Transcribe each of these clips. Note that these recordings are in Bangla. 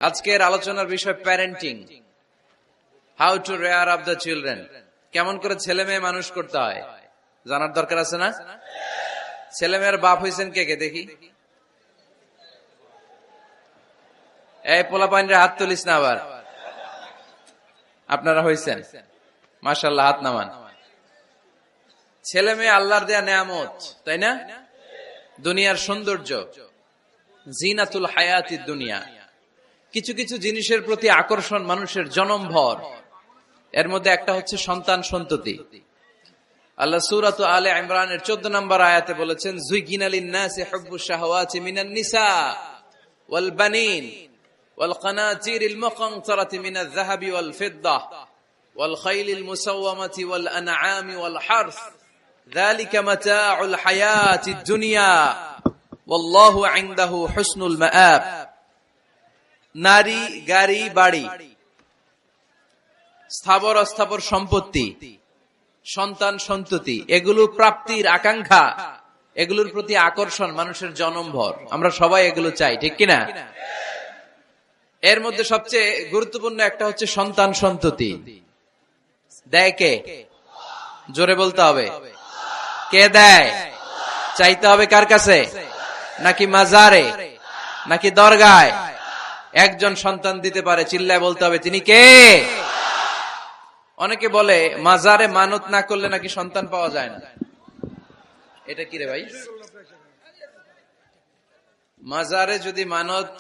আজকের আলোচনার বিষয় parenting, how to rare up the children. কেমন করে ছেলে মেয়ে মানুষ করতে হয় জানার দরকার আছে না? ছেলে মেয়ের বাপ হয়েছেন কে কে দেখি? এই পোলাপাইনরে হাত তুলিস না আবার। আপনারা হয়েছেন? মাশাআল্লাহ, হাত নামান। ছেলে মেয়ে আল্লাহর দেয়া নেয়ামত, তাই না? দুনিয়ার সৌন্দর্য, জিনাতুল হায়াতিদ দুনিয়া। কিছু কিছু জিনিসের প্রতি আকর্ষণ মানুষের জনমভর। এর মধ্যে একটা হচ্ছে সন্তান সন্ততি। আল্লাহ সূরা আলে ইমরানের 14 নম্বর আয়াতে বলেছেন, যুয়িনা লিন-নাসি হুব্বুশ শাহাওয়াতি মিনান নিসা ওয়াল বানিন ওয়াল কানাতিরিল মুকানতারাতি মিনাজ যাহাবি ওয়াল ফিদ্দাহ ওয়াল খাইলিল মুসাওয়ামাতি ওয়াল আনআমি ওয়াল হারস যালিকা মাতাউল হায়াতিদ দুনিয়া ওয়াল্লাহু ইনদাহু হুসনুল মাআব। নারী, গাড়ি, বাড়ি, স্থাবর অস্থাবর সম্পত্তি, সন্তান সন্ততি, এগুলো প্রাপ্তির আকাঙ্ক্ষা, এগুলোর প্রতি আকর্ষণ মানুষের জনমভর। আমরা সবাই এগুলো চাই, ঠিক কিনা? এর মধ্যে সবচেয়ে গুরুত্বপূর্ণ একটা হচ্ছে সন্তান সন্ততি। দেয় কে? জোরে বলতে হবে, কে দেয়? চাইতে হবে কার কাছে? নাকি মাজারে, নাকি দরগায়? একজন সন্তান দিতে পারে, চিল্লায় বলতে হবে তিনি কে? অনেকে বলে মাজারে মানত না করলে নাকি সন্তান পাওয়া যায় না। এটা কি রে ভাই? মাজারে যদি মানত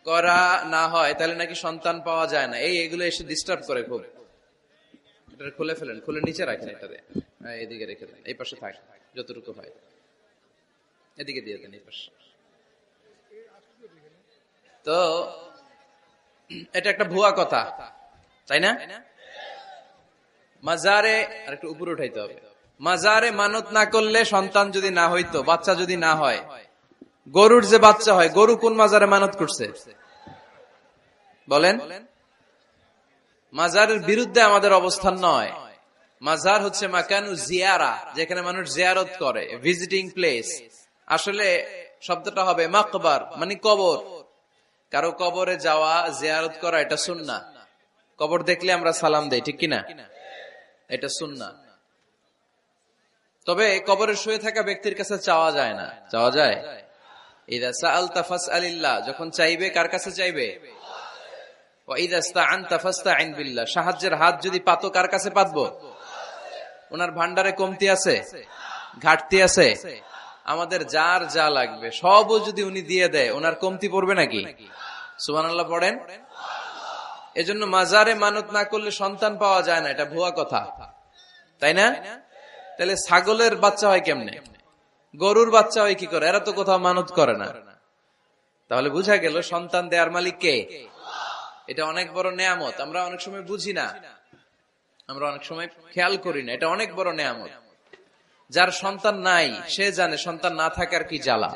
করা না হয় তাহলে নাকি সন্তান পাওয়া যায় না। এগুলো এসে ডিস্টার্ব করে খুব। এটা খুলে ফেলেন, খুলে নিচে রাখেন, এটাতে এদিকে রেখে দেন, এই পাশে থাক যতটুকু হয়, এদিকে দিয়ে দেন, এই পাশে। তো এটা একটা ভুয়া কথা, তাই না? মাজারে আর একটু উপরে উঠাইতে হবে। মাজারে মানত না করলে সন্তান যদি না হইতো, বাচ্চা যদি না হয়, গরুর যে বাচ্চা হয়, গরু কোন মাজারে মানত করছে বলেন? মাজারের বিরুদ্ধে আমাদের অবস্থান নয়। মাজার হচ্ছে মাকানু জিয়ারা, যেখানে মানুষ জিয়ারত করে, ভিজিটিং প্লেস। আসলে শব্দটা হবে মাকবার, মানে কবর। কারো কবরে যাওয়া, জিয়ারত করা, এটা সুন্নাহ। কবর দেখলে আমরা সালাম দেই, ঠিক কিনা? এটা সুন্নাহ। তবে কবরে শুয়ে থাকা ব্যক্তির কাছে চাওয়া যায় না। চাওয়া যায়? ইযা সাআলতা ফাসআলিল্লাহ, যখন চাইবে কার কাছে চাইবে? ওয়া ইযা ইসতাআনতা ফাসতাইন বিল্লাহ, সাহায্যের হাত যদি পাতো কার কাছে পাতবো? ওনার ভান্ডারে কমতি আছে, ঘাটতি আছে? আমাদের যার যা লাগবে সবও যদি উনি দিয়ে দেয়, ওনার কমতি পড়বে নাকি? সুবহানাল্লাহ পড়েন। এজন্য মাজারে মানত না করলে সন্তান পাওয়া যায় না, এটা ভুয়া কথা, তাই না? তাহলে ছাগলের বাচ্চা হয় কেমনে? গরুর বাচ্চা হয় কি করে? এরা তো কোথাও মানত করে না। তাহলে বুঝা গেল সন্তান দেয়ার মালিক কে? এটা অনেক বড় নেয়ামত। আমরা অনেক সময় বুঝি না, আমরা অনেক সময় খেয়াল করি না। এটা অনেক বড় নেয়ামত। যার সন্তান নাই সে জানে সন্তান না থাকার কি জ্বালা।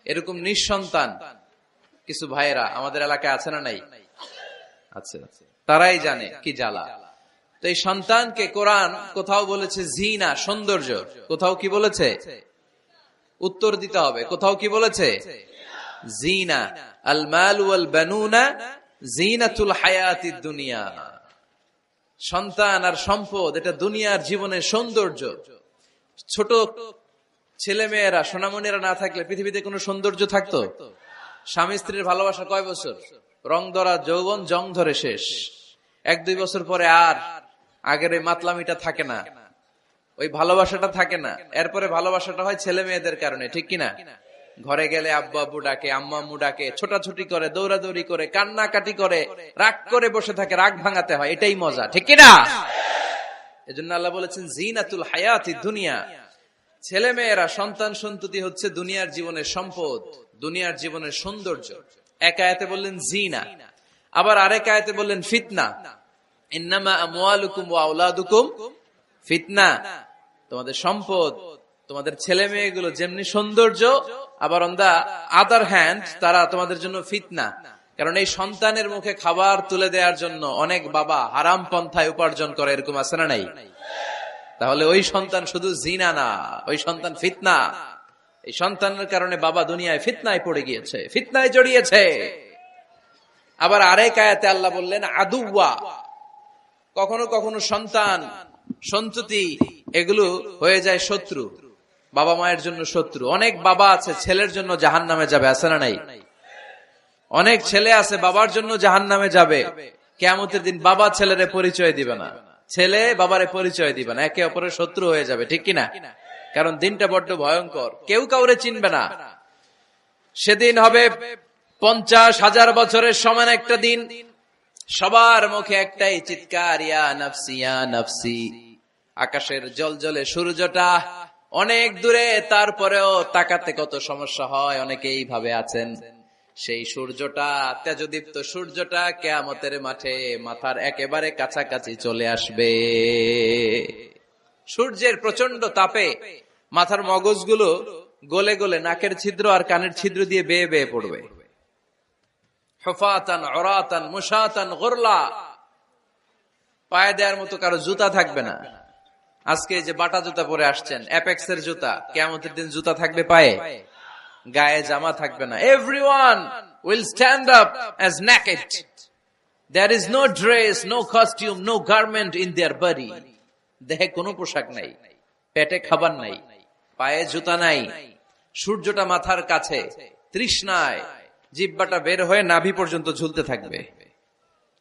এরকম নিঃসন্তান কিছু ভাইয়েরা আমাদের এলাকায় আছে না নাই? আছে। তারাই জানে কি জ্বালা। তো এই সন্তানকে কোরআন কোথাও বলেছে জিনা, সৌন্দর্য, কোথাও কি বলেছে? উত্তর দিতে হবে। কোথাও কি বলেছে? জিনা। আল মাল ওয়াল বানুনা জিনাতুল হায়াতিদ দুনিয়া। সন্তান আর সম্পদ এটা দুনিয়ার জীবনের সৌন্দর্য। ছোট ছেলে মেয়েরা, সোনামণিরা না থাকলে পৃথিবীতে কোনো সৌন্দর্য থাকতো? স্বামী স্ত্রীর ভালোবাসা কয় বছর? রং ধরা যৌবন, জং ধরে শেষ। 1-2 বছর পরে আর আগের ওই মাতলামিটা থাকে না, ওই ভালোবাসাটা থাকে না। এরপরে ভালোবাসাটা হয় ছেলে মেয়েদের কারণে, ঠিক কিনা? ঘরে গেলে আব্বু আব্বু ডাকে, আম্মা আম্মু ডাকে, ছোটাছুটি করে, দৌড়াদৌড়ি করে, কান্নাকাটি করে, রাগ করে বসে থাকে, রাগ ভাঙাতে হয়, এটাই মজা, ঠিক কিনা? এজন্য আল্লাহ বলেছেন জিনাতুল হায়াতিদ দুনিয়া। ছেলে মেয়েরা, সন্তান সন্ততি হচ্ছে দুনিয়ার জীবনের সম্পদ, দুনিয়ার জীবনের সৌন্দর্য। এক আয়াতে বললেন জিনা, আবার আরেক আয়াতে বললেন ফিতনা। ইন্নামা আমওয়ালুকুম ওয়া আওলাদুকুম ফিতনা। তোমাদের সম্পদ, তোমাদের ছেলে মেয়েগুলো যেমনি সৌন্দর্য, আবার অন দা আদার হ্যান্ড তারা তোমাদের জন্য ফিতনা। কারণ এই সন্তানের মুখে খাবার তুলে দেওয়ার জন্য অনেক বাবা হারাম পন্থায় উপার্জন করে, এরকম আছে না নাই? তাহলে ওই সন্তান শুধু জিনা না, ওই সন্তান ফিতনা। এই সন্তানের কারণে বাবা দুনিয়ায় ফিতনায় পড়ে গিয়েছে, ফিতনায় জড়িয়েছে। আবার আরেক আয়াতে আল্লাহ বললেন আদুওয়া, কখনো কখনো সন্তান সন্ততি এগুলো হয়ে যায় শত্রু, বাবা মায়ের জন্য শত্রু। অনেক বাবা আছে ছেলের জন্য জাহান্নামে যাবে, আছে না নাই? অনেক ছেলে আছে বাবার জন্য জাহান্নামে যাবে। কিয়ামতের দিন বাবা ছেলেরে পরিচয় দিবে না, ছেলে বাবারে পরিচয় দিবে না, একে অপরের শত্রু হয়ে যাবে, ঠিক কিনা? কারণ দিনটা বড্ড ভয়ঙ্কর, কেউ কাউরে চিনবে না। সেদিন হবে 50,000 বছরের সমান একটা দিন, সবার মুখে একটাই চিৎকার, ইয়া নাফসি ইয়া নাফসি। আকাশের জলজলে সূর্যটা অনেক দূরে, তারপরেও তাকাতে কত সমস্যা হয়, অনেকেই ভাবে আছেন। সেই সূর্যটা, তেজদীপ্ত সূর্যটা কিয়ামতের মাঠে মাথার একেবারে কাছাকাছি চলে আসবে। সূর্যের প্রচন্ড তাপে মাথার মগজগুলো গলে গলে নাকের ছিদ্র আর কানের ছিদ্র দিয়ে বেয়ে বেয়ে পড়বে। হুফাতান উরাতান মুশাতান গুরলা, পায়ে দেওয়ার মতো কারো জুতা থাকবে না। আজকে যে বাটা জুতা পরে আসছেন, অ্যাপেক্সের জুতা, কিয়ামতের দিন জুতা থাকবে পায়ে, গায়ে জামা থাকবে না। Everyone will stand up as naked. There is no dress, no costume, no garment in their body. দেহে কোনো পোশাক নাই, পেটে খাবার নাই, পায়ে জুতা নাই, সূর্যটা মাথার কাছে, তৃষ্ণায় জিহ্বাটা বের হয়ে নাভি পর্যন্ত ঝুলতে থাকবে।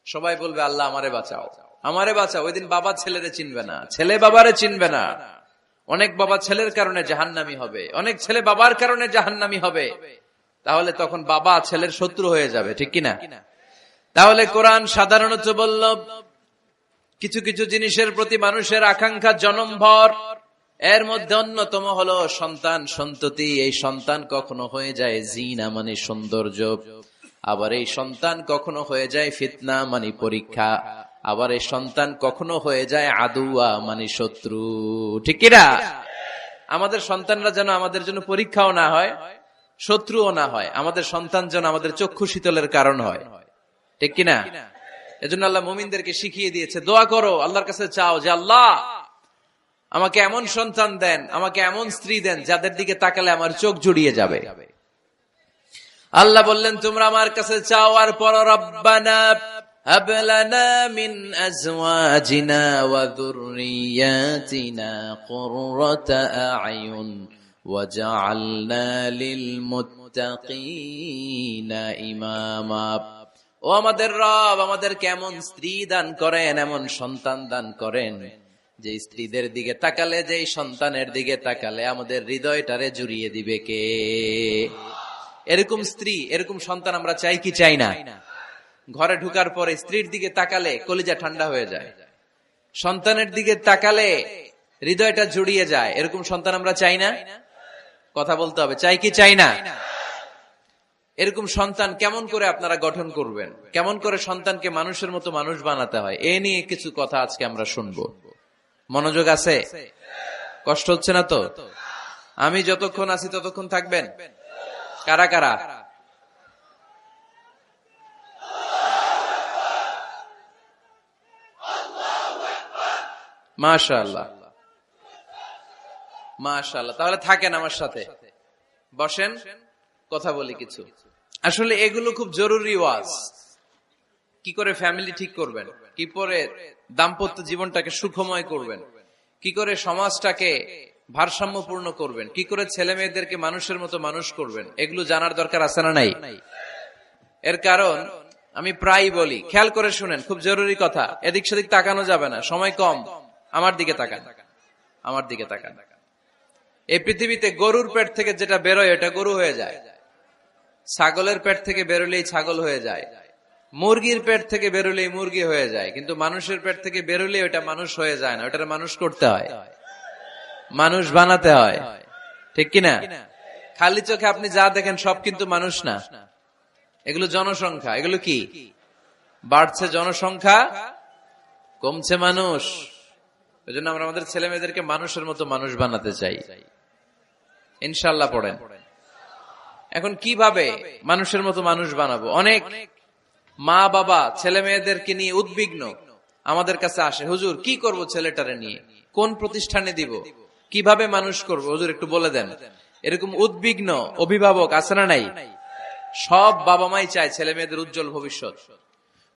সবাই বলবে আল্লাহ আমারে বাঁচাও, আমারে বাঁচাও। ওই দিন বাবা ছেলেরে চিনবে না, ছেলে বাবারে চিনবে না। অনেক বাবা ছেলের কারণে জাহান্নামী হবে, অনেক ছেলে বাবার কারণে জাহান্নামী হবে। তাহলে তখন বাবা ছেলের শত্রু হয়ে যাবে, ঠিক কিনা? তাহলে কোরআন সাধারণত বলল কিছু কিছু জিনিসের প্রতি মানুষের আকাঙ্ক্ষা জনমভর, এর মধ্যে অন্যতম হলো সন্তান সন্ততি। এই সন্তান কখনো হয়ে যায় জিনা মানে সৌন্দর্য, আবার এই সন্তান কখনো হয়ে যায় ফিতনা মানে পরীক্ষা, আবার এই সন্তান কখনো হয়ে যায় আদুয়া মানে শত্রু, ঠিক কিনা? আমাদের সন্তানরা যেন আমাদের জন্য পরীক্ষাও না হয়, শত্রুও না হয়। আমাদের সন্তান যেন আমাদের চক্ষু শীতলের কারণ হয়, ঠিক কিনা? এজন্য আল্লাহ মুমিনদেরকে শিখিয়ে দিয়েছে, দোয়া করো, আল্লাহর কাছে চাও যে আল্লাহ আমাকে এমন সন্তান দেন, আমাকে এমন স্ত্রী দেন যাদের দিকে তাকালে আমার চোখ জুড়িয়ে যাবে। আল্লাহ বললেন তোমরা আমার কাছে চাও, আর পর রব্বানা হাব লানা মিন আজওয়াজিনা ওয়া যুররিয়াতিনা কুররাতা আ'য়ুন ওয়াজআলনা লিল মুত্তাকিনা ইমামা। ও আমাদের রব, আমাদেরকে এমন স্ত্রী দান করেন, এমন সন্তান দান করেন যে স্ত্রীদের দিকে তাকালে, যে সন্তানের দিকে তাকালে আমাদের হৃদয়টারে জুড়িয়ে দিবে কে? এরকম স্ত্রী, এরকম সন্তান আমরা চাই কি চাই না? ঘরে ঢুকার পরে স্ত্রীর দিকে তাকালে কলিজা ঠান্ডা হয়ে যায়, সন্তানের দিকে তাকালে হৃদয়টা জুড়িয়ে যায়। এরকম সন্তান আমরা চাই না? কথা বলতে হবে, চাই কি চাই না? এরকম সন্তান কেমন করে আপনারা গঠন করবেন, কেমন করে সন্তানকে মানুষের মতো মানুষ বানাতে হয়, এ নিয়ে কিছু কথা আজকে আমরা শুনবো। মনোযোগ আছে? কষ্ট হচ্ছে না তো? আমি যতক্ষণ আছি ততক্ষণ থাকবেন? কারা কারা? মাশাআল্লাহ, মাশাআল্লাহ। তাহলে থাকেন আমার সাথে, বসেন, কথা বলি কিছু। আসলে এগুলো খুব জরুরি ওয়াজ। কি করে ফ্যামিলি ঠিক করবেন, কি করে দাম্পত্য জীবনটাকে সুখময় করবেন, কি করে সমাজটাকে ভারসাম্যপূর্ণ করবেন, কি করে ছেলে মেয়েদেরকে মানুষের মতো মানুষ করবেন, এগুলো জানার দরকার আছে না নাই? এর কারণ আমি প্রায় বলি, খেয়াল করে শুনেন, খুব জরুরি কথা, এদিক সেদিক তাকানো যাবে না, সময় কম। আমার দিকে তাকান, আমার দিকে তাকান। এই পৃথিবীতে গরুর পেট থেকে যেটা বেরোয় এটা গরু হয়ে যায়, ছাগলের পেট থেকে বেরোলেই ছাগল হয়ে যায়, মুরগির পেট থেকে বেরোলেই মুরগি হয়ে যায়, কিন্তু মানুষের পেট থেকে বেরোলে ওটা মানুষ হয়ে যায় না, ওটা মানুষ করতে হয়, মানুষ বানাতে হয়, ঠিক কিনা? খালি চোখে আপনি যা দেখেন সব কিন্তু মানুষ না, এগুলো জনসংখ্যা। এগুলো কি? বাড়ছে জনসংখ্যা, কমছে মানুষ। ওই জন্য আমরা আমাদের ছেলে মেয়েদেরকে মানুষের মতো মানুষ বানাতে চাই, ইনশাল্লাহ। পড়েন। এখন কিভাবে মানুষের মতো মানুষ বানাবো? অনেক মা বাবা ছেলে মেয়েদেরকে নিয়ে উদ্বিগ্ন, আমাদের কাছে আসে, হুজুর কি করব ছেলেটারে নিয়ে, কোন প্রতিষ্ঠানে দিব, কিভাবে মানুষ করব হুজুর একটু বলে দেন। এরকম উদ্বিগ্ন অভিভাবক আছে না নাই? সব বাবা মাই চায় ছেলে মেয়েদের উজ্জ্বল ভবিষ্যৎ,